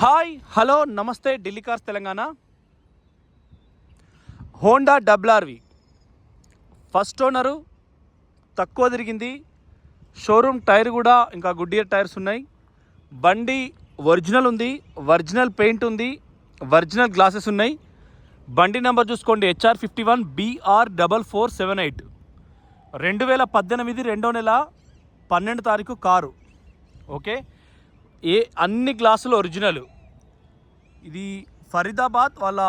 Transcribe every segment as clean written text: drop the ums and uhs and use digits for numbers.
Hi hello నమస్తే Delhi cars Telangana. Honda WRV first owner, తక్కువ తిరిగింది, షోరూమ్ టైర్ కూడా ఇంకా గుడ్డియర్ టైర్స్ ఉన్నాయి. బండి ఒరిజినల్ ఉంది, ఒరిజినల్ పెయింట్ ఉంది, ఒరిజినల్ గ్లాసెస్ ఉన్నాయి. బండి నెంబర్ చూసుకోండి HR51 BR4478. 2018 2వ నెల 12వ తారీఖు కారు. ఓకే, అన్ని గ్లాసులు ఒరిజినల్. ఇది ఫరీదాబాద్ వాళ్ళ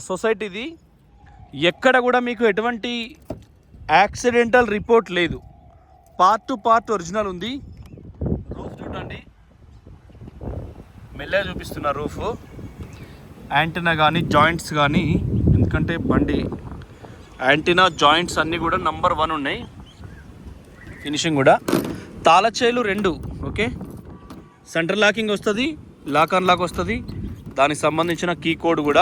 సొసైటీది. ఎక్కడ కూడా మీకు ఎటువంటి యాక్సిడెంటల్ రిపోర్ట్ లేదు. పార్ట్ టు పార్ట్ ఒరిజినల్ ఉంది. రూఫ్ చూడండి, మెల్లగా చూపిస్తున్న రూఫ్. యాంటీనా కానీ జాయింట్స్ కానీ, ఎందుకంటే బండి యాంటీనా జాయింట్స్ అన్నీ కూడా నంబర్ 1 ఉన్నాయి. ఫినిషింగ్ కూడా తాళచేలు 2. ఓకే, సెంటర్ లాకింగ్ వస్తుంది, లాక్ అన్ లాక్ వస్తుంది. దానికి సంబంధించిన కీ కోడ్ కూడా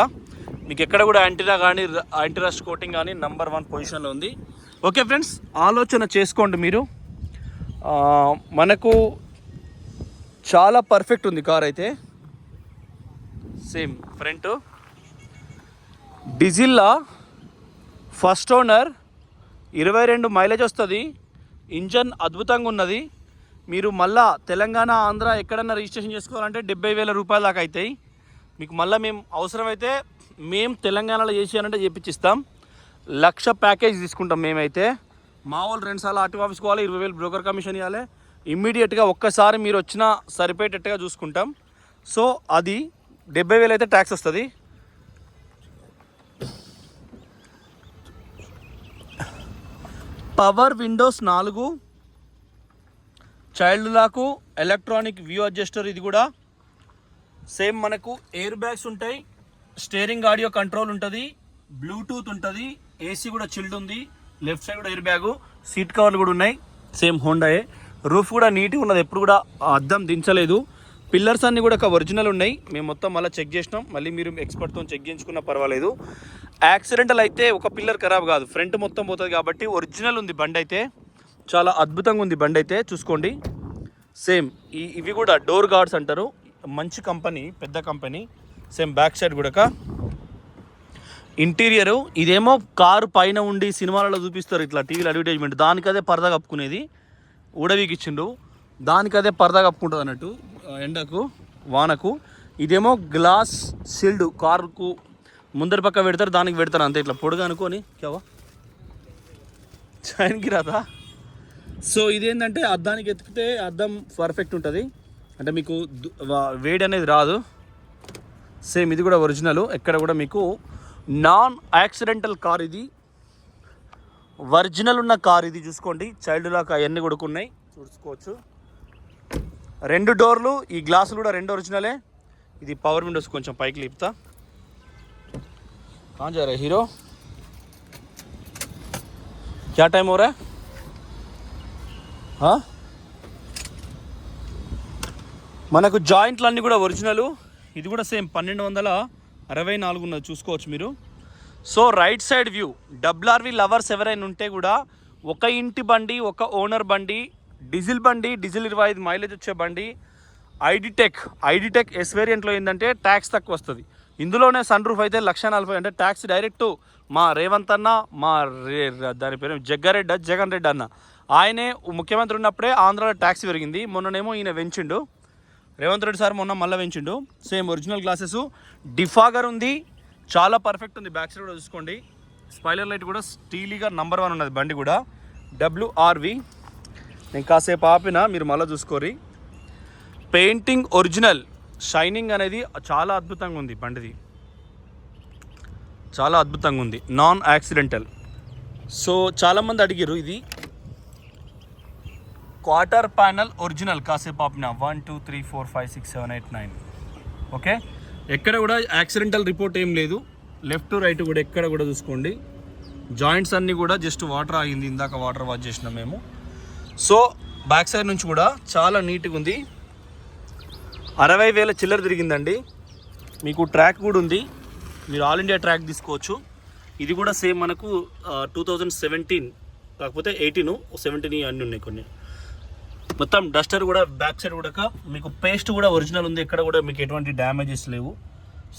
మీకు ఎక్కడ కూడా యాంటీనా కానీ యాంటీ రస్ట్ కోటింగ్ కానీ నంబర్ 1 పొజిషన్లో ఉంది. ఓకే ఫ్రెండ్స్, ఆలోచన చేసుకోండి మీరు. మనకు చాలా పర్ఫెక్ట్ ఉంది కార్ అయితే. సేమ్ ఫ్రంట్ డీజిల్లా ఫస్ట్ ఓనర్, 22 మైలేజ్ వస్తుంది. ఇంజన్ అద్భుతంగా ఉన్నది. మీరు మళ్ళా తెలంగాణ ఆంధ్ర ఎక్కడన్నా రిజిస్ట్రేషన్ చేసుకోవాలంటే 70,000 రూపాయల దాకా అవుతాయి. మీకు మళ్ళీ మేము అవసరమైతే మేము తెలంగాణలో చేసానంటే చేపించిస్తాం. 1,00,000 ప్యాకేజ్ తీసుకుంటాం మేమైతే. మా వాళ్ళు 2 సార్లు ఆర్టీఓ ఆఫీస్కి పోవాలి, 20,000 బ్రోకర్ కమిషన్ ఇవ్వాలి. ఇమ్మీడియట్గా ఒక్కసారి మీరు వచ్చినా సరిపోయేటట్టుగా చూసుకుంటాం. సో అది 70,000 అయితే ట్యాక్స్ వస్తుంది. పవర్ విండోస్ 4, చైల్డ్ లాకు, ఎలక్ట్రానిక్ వ్యూ అడ్జస్టర్. ఇది కూడా సేమ్ మనకు ఎయిర్ బ్యాగ్స్ ఉంటాయి, స్టీరింగ్ ఆడియో కంట్రోల్ ఉంటుంది, బ్లూటూత్ ఉంటుంది, ఏసీ కూడా చిల్డ్ ఉంది. లెఫ్ట్ సైడ్ కూడా ఎయిర్ బ్యాగు, సీట్ కవర్లు కూడా ఉన్నాయి. సేమ్ హోండాయే. రూఫ్ కూడా నీట్గా ఉన్నది, ఎప్పుడు కూడా అద్దం దించలేదు. పిల్లర్స్ అన్నీ కూడా ఒక ఒరిజినల్ ఉన్నాయి. మేము మొత్తం మళ్ళీ చెక్ చేసినాం. మళ్ళీ మీరు ఎక్స్పర్ట్తో చెక్ చేయించుకున్నా పర్వాలేదు. యాక్సిడెంటల్ అయితే ఒక పిల్లర్ ఖరాబ్ కాదు, ఫ్రంట్ మొత్తం పోతుంది కాబట్టి ఒరిజినల్ ఉంది బండి అయితే. చాలా అద్భుతంగా ఉంది బండి అయితే, చూసుకోండి. సేమ్ ఇవి కూడా డోర్ గార్డ్స్ అంటారు, మంచి కంపెనీ, పెద్ద కంపెనీ. సేమ్ బ్యాక్ సైడ్ కూడా ఇంటీరియరు. ఇదేమో కారు పైన ఉండి సినిమాలలో చూపిస్తారు ఇట్లా టీవీలో అడ్వర్టైజ్మెంట్, దానికదే పరదా కప్పుకునేది. ఊడవీకిచ్చిండు, దానికదే పరదా కప్పుకుంటుంది అన్నట్టు ఎండకు వానకు. ఇదేమో గ్లాస్ షీల్డ్, కారుకు ముందరి పక్క పెడతారు, దానికి పెడతారు అంతే, ఇట్లా పొడుగా అనుకొని కేవా చైన్కి రాదా. సో ఇదేంటంటే అద్దానికి ఎత్తికితే అద్దం పర్ఫెక్ట్ ఉంటుంది, అంటే మీకు వేడి అనేది రాదు. సేమ్ ఇది కూడా ఒరిజినల్, ఎక్కడ కూడా మీకు నాన్ యాక్సిడెంటల్ కార్. ఇది ఒరిజినల్ ఉన్న కార్ ఇది. చూసుకోండి, చైల్డ్ లాక్ అవన్నీ కూడా ఉన్నాయి, చూసుకోవచ్చు. 2 డోర్లు, ఈ గ్లాసులు కూడా 2 ఒరిజినలే. ఇది పవర్ విండోస్. కొంచెం పైకి లేపుతా. कहाँ जा रहे हीरो, क्या टाइम हो रहा है? हाँ, మనకు జాయింట్లు అన్నీ కూడా ఒరిజినల్. ఇది కూడా సేమ్ 1264 ఉన్నది, చూసుకోవచ్చు మీరు. So right side view. WRV lovers ఎవరైనా ఉంటే కూడా, ఒక ఇంటి బండి, ఒక ఓనర్ బండి, డీజిల్ బండి, డీజిల్ 25 మైలేజ్ వచ్చే బండి, ఐడిటెక్ ఎస్ వేరియంట్లో ఏంటంటే ట్యాక్స్ తక్కువ వస్తుంది. ఇందులోనే సన్ రూఫ్ అయితే 1,40,000, అంటే ట్యాక్స్ డైరెక్ట్ మా రేవంత్ అన్న, మా దాని పేరు జగన్ రెడ్డి అన్న, ఆయనే ముఖ్యమంత్రి ఉన్నప్పుడే ఆంధ్రాలో ట్యాక్స్ పెరిగింది. మొన్ననేమో ఈయన పెంచిండు, రేవంత్ రెడ్డి సార్ మొన్న మళ్ళీ పెంచిండు. సేమ్ ఒరిజినల్ గ్లాసెస్, డిఫాగర్ ఉంది, చాలా పర్ఫెక్ట్ ఉంది. బ్యాక్ సైడ్ కూడా చూసుకోండి, స్పాయిలర్ లైట్ కూడా స్టీలీగా నంబర్ 1 ఉన్నది బండి కూడా. WRV. నేను కాసేపు ఆపిన, మీరు మళ్ళీ చూసుకోరి. పెయింటింగ్ ఒరిజినల్, షైనింగ్ అనేది చాలా అద్భుతంగా ఉంది బండిది, చాలా అద్భుతంగా ఉంది, నాన్ యాక్సిడెంటల్. సో చాలామంది అడిగారు, ఇది క్వార్టర్ ప్యానల్ ఒరిజినల్. కాసేపు ఆపిన 1 2 3 4 5 6 7 8 9. ఓకే, ఎక్కడ కూడా యాక్సిడెంటల్ రిపోర్ట్ ఏం లేదు. లెఫ్ట్ రైట్ కూడా ఎక్కడ కూడా చూసుకోండి. జాయింట్స్ అన్నీ కూడా జస్ట్ వాటర్ ఆగింది, ఇందాక వాటర్ వాష్ చేసినాం మేము. సో బ్యాక్ సైడ్ నుంచి కూడా చాలా నీట్గా ఉంది. 60,000 చిల్లర తిరిగిందండి. మీకు ట్రాక్ కూడా ఉంది, మీరు ఆల్ ఇండియా ట్రాక్ తీసుకోవచ్చు. ఇది కూడా సేమ్ మనకు 2017, కాకపోతే 18, 17 అన్నీ ఉన్నాయి కొన్ని. మొత్తం డస్టర్ కూడా బ్యాక్ సైడ్ కూడా మీకు పేస్ట్ కూడా ఒరిజినల్ ఉంది, ఎక్కడ కూడా మీకు ఎటువంటి డ్యామేజెస్ లేవు.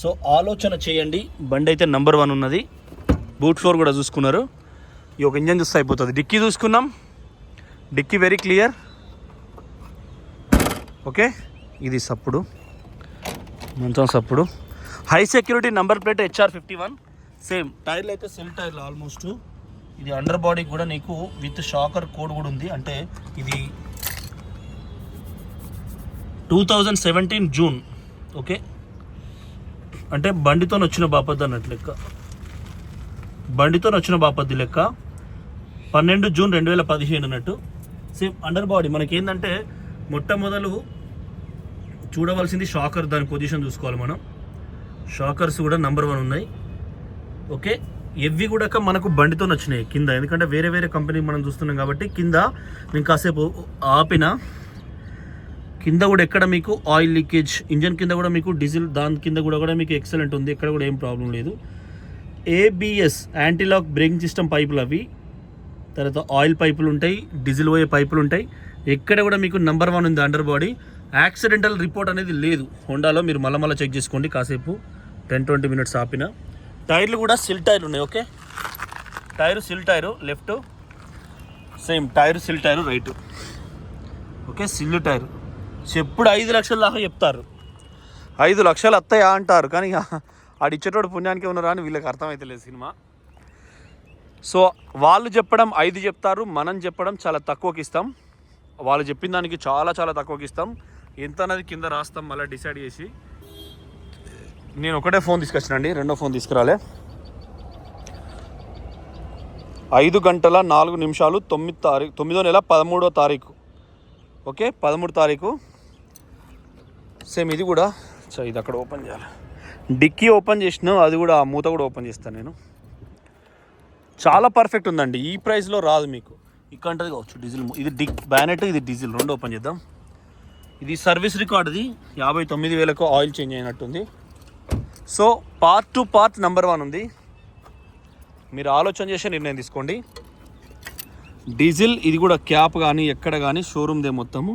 సో ఆలోచన చేయండి, బండి అయితే నెంబర్ 1 ఉన్నది. బూట్ ఫ్లోర్ కూడా చూసుకున్నారు, ఈ ఒక ఇంజన్ చూస్తే అయిపోతుంది. డిక్కీ చూసుకున్నాం, డిక్కీ వెరీ క్లియర్. ఓకే, ఇది సప్పుడు, మంచం సప్పుడు. High security number plate HR51. Same టైర్లు అయితే సెల్ టైర్లు ఆల్మోస్ట్. ఇది అండర్ బాడీ కూడా నీకు విత్ షాకర్ కోడ్ కూడా ఉంది. అంటే ఇది 2017 జూన్. ఓకే, అంటే బండితో వచ్చిన బాపద్ది అన్నట్టు లెక్క, బండితో వచ్చిన బాపద్ది లెక్క. 12 జూన్ 2015 అన్నట్టు. సేమ్ అండర్ బాడీ మనకి ఏంటంటే మొట్టమొదలు చూడవలసింది షాకర్, దాని పొజిషన్ చూసుకోవాలి మనం. షాకర్స్ కూడా నెంబర్ 1 ఉన్నాయి. ఓకే, ఎవ్వి కూడా మనకు బండితో వచ్చినాయి కింద, ఎందుకంటే వేరే వేరే కంపెనీ మనం చూస్తున్నాం కాబట్టి. కింద నేను కాసేపు ఆపిన, కింద కూడా ఎక్కడ మీకు ఆయిల్ లీకేజ్, ఇంజన్ కింద కూడా మీకు డీజిల్, దాని కింద కూడా మీకు ఎక్సలెంట్ ఉంది, ఎక్కడ కూడా ఏం ప్రాబ్లం లేదు. ABS యాంటీలాక్ బ్రేకింగ్ సిస్టమ్ పైపులు అవి, తర్వాత ఆయిల్ పైపులు ఉంటాయి, డీజిల్ పోయే పైపులు ఉంటాయి. ఎక్కడ కూడా మీకు నెంబర్ 1 ఉంది అండర్ బాడీ. యాక్సిడెంటల్ రిపోర్ట్ అనేది లేదు హోండాలో, మీరు మళ్ళీ చెక్ చేసుకోండి కాసేపు 10-20 మినిట్స్ ఆపిన. టైర్లు కూడా సిల్ టైర్లు ఉన్నాయి. ఓకే, టైరు సిల్ టైరు లెఫ్ట్, సేమ్ టైరు సిల్ టైరు రైట్. ఓకే, సిల్ టైరు. ఎప్పుడు 5 లక్షల దాకా చెప్తారు, 5 లక్షలు వస్తాయా అంటారు, కానీ ఆడిచ్చేటోడు పుణ్యానికి ఉన్నారా అని వీళ్ళకి అర్థమవుతలేదు సినిమా. సో వాళ్ళు చెప్పడం 5 చెప్తారు, మనం చెప్పడం చాలా తక్కువకి ఇస్తాం. వాళ్ళు చెప్పిన దానికి చాలా తక్కువకి ఇస్తాం. ఎంత అన్నది కింద రాస్తాం మళ్ళీ డిసైడ్ చేసి. నేను ఒకటే ఫోన్ తీసుకొచ్చినండి, రెండో ఫోన్ తీసుకురాలే. 5 గంటల 4 నిమిషాలు 9వ నెల 13వ తారీఖు. ఓకే, 13వ తారీఖు. సేమ్ ఇది కూడా ఇది అక్కడ ఓపెన్ చేయాలి. డిక్కీ ఓపెన్ చేసినా, అది కూడా ఆ మూత కూడా ఓపెన్ చేస్తాను నేను. చాలా పర్ఫెక్ట్ ఉందండి, ఈ ప్రైస్లో రాదు మీకు. ఇక్కడ కావచ్చు డీజిల్, ఇది బ్యానెట్, ఇది డీజిల్, రెండు ఓపెన్ చేద్దాం. ఇది సర్వీస్ రికార్డుది, 59,000కు ఆయిల్ చేంజ్ అయినట్టుంది. So part to part number 1 ఉంది, మీరు ఆలోచన చేసే నిర్ణయం తీసుకోండి. డీజిల్, ఇది కూడా క్యాప్ కానీ ఎక్కడ కానీ షోరూమ్దే మొత్తము.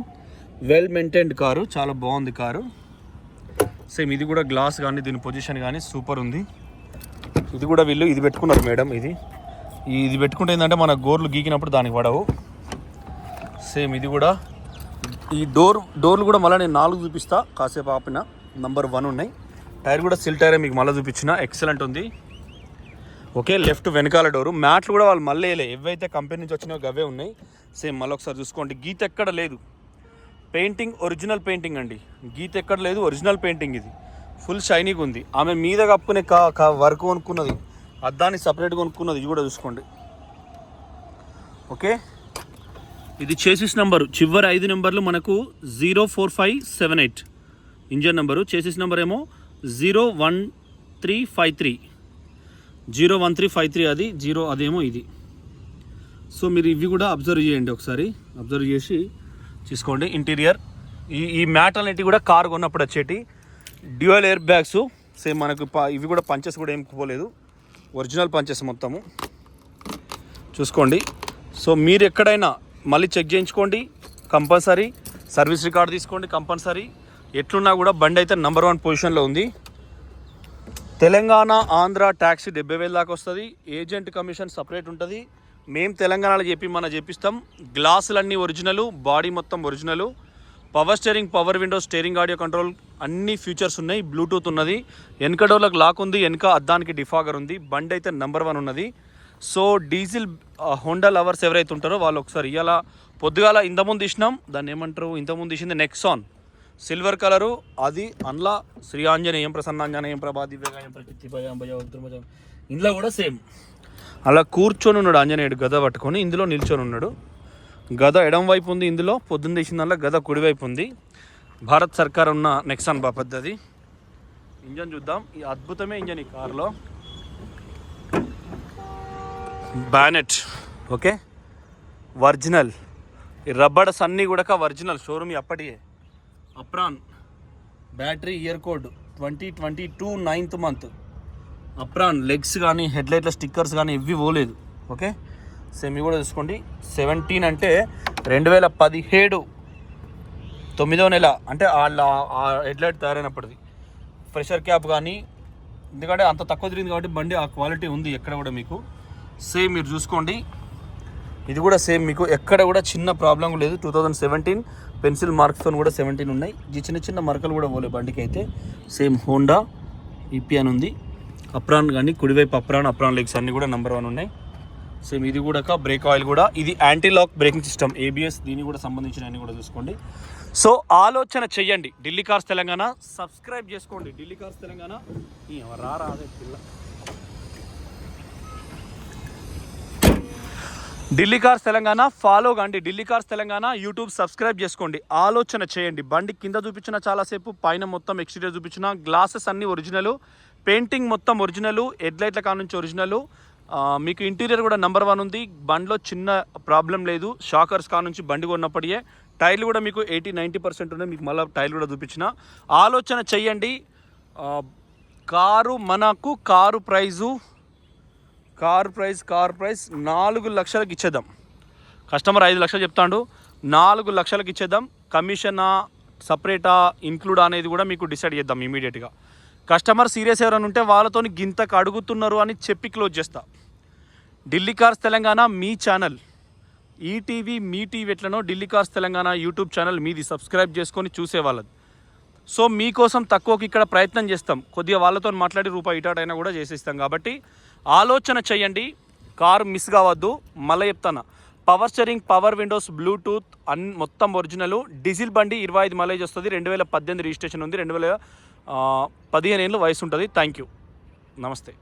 వెల్ మెయింటైన్డ్ కారు, చాలా బాగుంది కారు. సేమ్ ఇది కూడా గ్లాస్ కానీ దీని పొజిషన్ కానీ సూపర్ ఉంది. ఇది కూడా వీళ్ళు ఇది పెట్టుకున్నారు మేడం, ఇది పెట్టుకుంటే ఏంటంటే మన గోర్లు గీకినప్పుడు దానికి పడవు. సేమ్ ఇది కూడా, ఈ డోర్లు కూడా మళ్ళీ నేను 4 చూపిస్తా, కాసేపు ఆపిన. నెంబర్ 1 ఉన్నాయి. టైర్ కూడా సిల్ టైరే మీకు మళ్ళీ చూపించిన, ఎక్సలెంట్ ఉంది. ఓకే, లెఫ్ట్ వెనకాల డోరు. మ్యాట్లు కూడా వాళ్ళు మళ్ళీ ఏవైతే కంపెనీ నుంచి వచ్చినాయో అవే ఉన్నాయి. సేమ్ మళ్ళీ ఒకసారి చూసుకోండి, గీత ఎక్కడ లేదు. పెయింటింగ్ ఒరిజినల్ పెయింటింగ్ అండి, గీత ఎక్కడ లేదు, ఒరిజినల్ పెయింటింగ్. ఇది ఫుల్ షైనీగా ఉంది. ఆమె మీద కప్పుకునే వర్క్ కొనుక్కున్నది, అద్దాన్ని సపరేట్గా కొనుక్కున్నది, ఇది కూడా చూసుకోండి. ఓకే, ఇది చేసిస్ నెంబరు, చివరి 5 నెంబర్లు మనకు 04578 ఇంజన్ నెంబరు. చేసిస్ నెంబర్ ఏమో 01353 అది 0, అదేమో ఇది. సో మీరు ఇవి కూడా అబ్జర్వ్ చేయండి, ఒకసారి అబ్జర్వ్ చేసి చూసుకోండి. ఇంటీరియర్, ఈ మ్యాట్ అనేటివి కూడా కారు కొన్నప్పుడు వచ్చేటి డ్యూయల్ ఎయిర్ బ్యాగ్స్. సేమ్ మనకు ఇవి కూడా పంచెస్ కూడా ఏం పోలేదు, ఒరిజినల్ పంచెస్ మొత్తము చూసుకోండి. సో మీరు ఎక్కడైనా మళ్ళీ చెక్ చేయించుకోండి కంపల్సరీ, సర్వీస్ రికార్డ్ తీసుకోండి కంపల్సరీ. ఎట్లున్నా కూడా బండి అయితే నెంబర్ 1 పొజిషన్లో ఉంది. తెలంగాణ ఆంధ్ర ట్యాక్సీ 70,000 దాకా వస్తుంది. ఏజెంట్ కమిషన్ సపరేట్ ఉంటుంది. మేము తెలంగాణలో చెప్పిస్తాం. గ్లాసులన్నీ ఒరిజినల్, బాడీ మొత్తం original. Power steering, power window, steering audio control అన్ని ఫీచర్స్ ఉన్నాయి. బ్లూటూత్ ఉన్నది, వెనక డోర్లకు లాక్ ఉంది, వెనక అద్దానికి డిఫాగర్ ఉంది. బండి అయితే నెంబర్ 1 ఉన్నది. సో డీజిల్ హోండా లవర్స్ ఎవరైతే ఉంటారో వాళ్ళు ఒకసారి ఇవాళ పొద్దుగాల ఇంతకుముందు తీసినాం, దాన్ని ఏమంటారు, ఇంతకుముందు తీసింది నెక్సాన్ సిల్వర్ కలరు. అది అందులో శ్రీ ఆంజనేయం ప్రసన్నాంజనేయం ప్రభా దివ్యగాయం ప్రకృతిభయం భయం. ఇందులో కూడా సేమ్ అలా కూర్చొని ఉన్నాడు ఆంజనేయుడు, గద పట్టుకొని. ఇందులో నిల్చొని ఉన్నాడు, గద ఎడం వైపు ఉంది. ఇందులో పొద్దున్న తీసిన దానిలో గద కుడివైపు ఉంది. భారత్ సర్కార్ ఉన్న నెక్సాన్ బాపద్ది అది. ఇంజన్ చూద్దాం, ఈ అద్భుతమే ఇంజన్ ఈ కార్లో. బ్యానెట్ ఓకే ఒరిజినల్, ఈ రబ్బర్స్ అన్నీ కూడా ఒరిజినల్ షోరూమ్ అప్పటికే. Apron battery, year code 2022 9th month. Apron legs కానీ హెడ్లైట్ల స్టిక్కర్స్ కానీ ఇవి పోలేదు. ఓకే, సేమ్ ఇవి కూడా చూసుకోండి. 17 అంటే 2017 9వ నెల అంటే వాళ్ళ ఆ హెడ్లైట్ తయారైనప్పటిది. ప్రెషర్ క్యాప్ కానీ, ఎందుకంటే అంత తక్కువ తిరిగింది కాబట్టి బండి ఆ క్వాలిటీ ఉంది ఎక్కడ కూడా మీకు. సేమ్ మీరు చూసుకోండి, ఇది కూడా సేమ్ మీకు ఎక్కడ కూడా చిన్న ప్రాబ్లం లేదు. 2017 పెన్సిల్ మార్క్స్తో కూడా 17 ఉన్నాయి. ఈ చిన్న చిన్న మరకలు కూడా పోలే బండికి అయితే. సేమ్ హోండా ఈపీ అని ఉంది. అప్రాన్ కానీ కుడివైపు అప్రాన్ లెగ్స్ అన్నీ కూడా నెంబర్ 1 ఉన్నాయి. సేమ్ ఇది కూడా బ్రేక్ ఆయిల్ కూడా, ఇది anti lock braking system ABS, దీనికి కూడా సంబంధించిన అన్ని కూడా చూసుకోండి. సో ఆలోచన చెయ్యండి. ఢిల్లీ కార్స్ తెలంగాణ సబ్స్క్రైబ్ చేసుకోండి. Delhi cars Telangana Delhi cars Telangana follow కాండి. Delhi cars Telangana YouTube subscribe చేసుకోండి. ఆలోచన చేయండి. బండి కింద చూపించిన చాలాసేపు, పైన మొత్తం ఎక్స్టీరియర్ చూపించిన, గ్లాసెస్ అన్నీ ఒరిజినల్, పెయింటింగ్ మొత్తం ఒరిజినల్, హెడ్లైట్ల కాడ నుంచి ఒరిజినల్, మీకు ఇంటీరియర్ కూడా నెంబర్ 1 ఉంది. బండిలో చిన్న ప్రాబ్లం లేదు. షాకర్స్ కాడ నుంచి బండి కొన్నప్పటికే టైర్లు కూడా మీకు 80-90% ఉన్నాయి. మీకు మళ్ళీ టైర్లు కూడా చూపించిన. ఆలోచన చెయ్యండి. మనకు కారు ప్రైస్ 4 లక్షలకు ఇచ్చేద్దాం. కస్టమర్ 5 లక్షలు చెప్తాడు, 4 లక్షలకు ఇచ్చేద్దాం. కమిషనా సపరేటా ఇన్క్లూడ్ అనేది కూడా మీకు డిసైడ్ చేద్దాం ఇమీడియట్గా. కస్టమర్ సీరియస్ ఎవరైనా ఉంటే వాళ్ళతో గింతకు అడుగుతున్నారు అని చెప్పి క్లోజ్ చేస్తా. ఢిల్లీ కార్స్ తెలంగాణ మీ ఛానల్, ఈటీవీ మీ టీవీ ఎట్లనో Delhi cars Telangana YouTube channel మీది. సబ్స్క్రైబ్ చేసుకొని చూసేవాళ్ళది. సో మీకోసం తక్కువకి ఇక్కడ ప్రయత్నం చేస్తాం. కొద్దిగా వాళ్ళతో మాట్లాడి రూపాయి ఇటాటైనా కూడా చేసేస్తాం. కాబట్టి ఆలోచన చేయండి. కారు మిస్ కావద్దు. మళ్ళీ చెప్తాను, power steering, power Windows, Bluetooth మొత్తం ఒరిజినల్. డీజిల్ బండి 25 మైలేజ్ వస్తుంది. 2018 రిజిస్ట్రేషన్ ఉంది. 2015 ఏళ్ళు వయసు ఉంటుంది. థ్యాంక్ యూ, నమస్తే.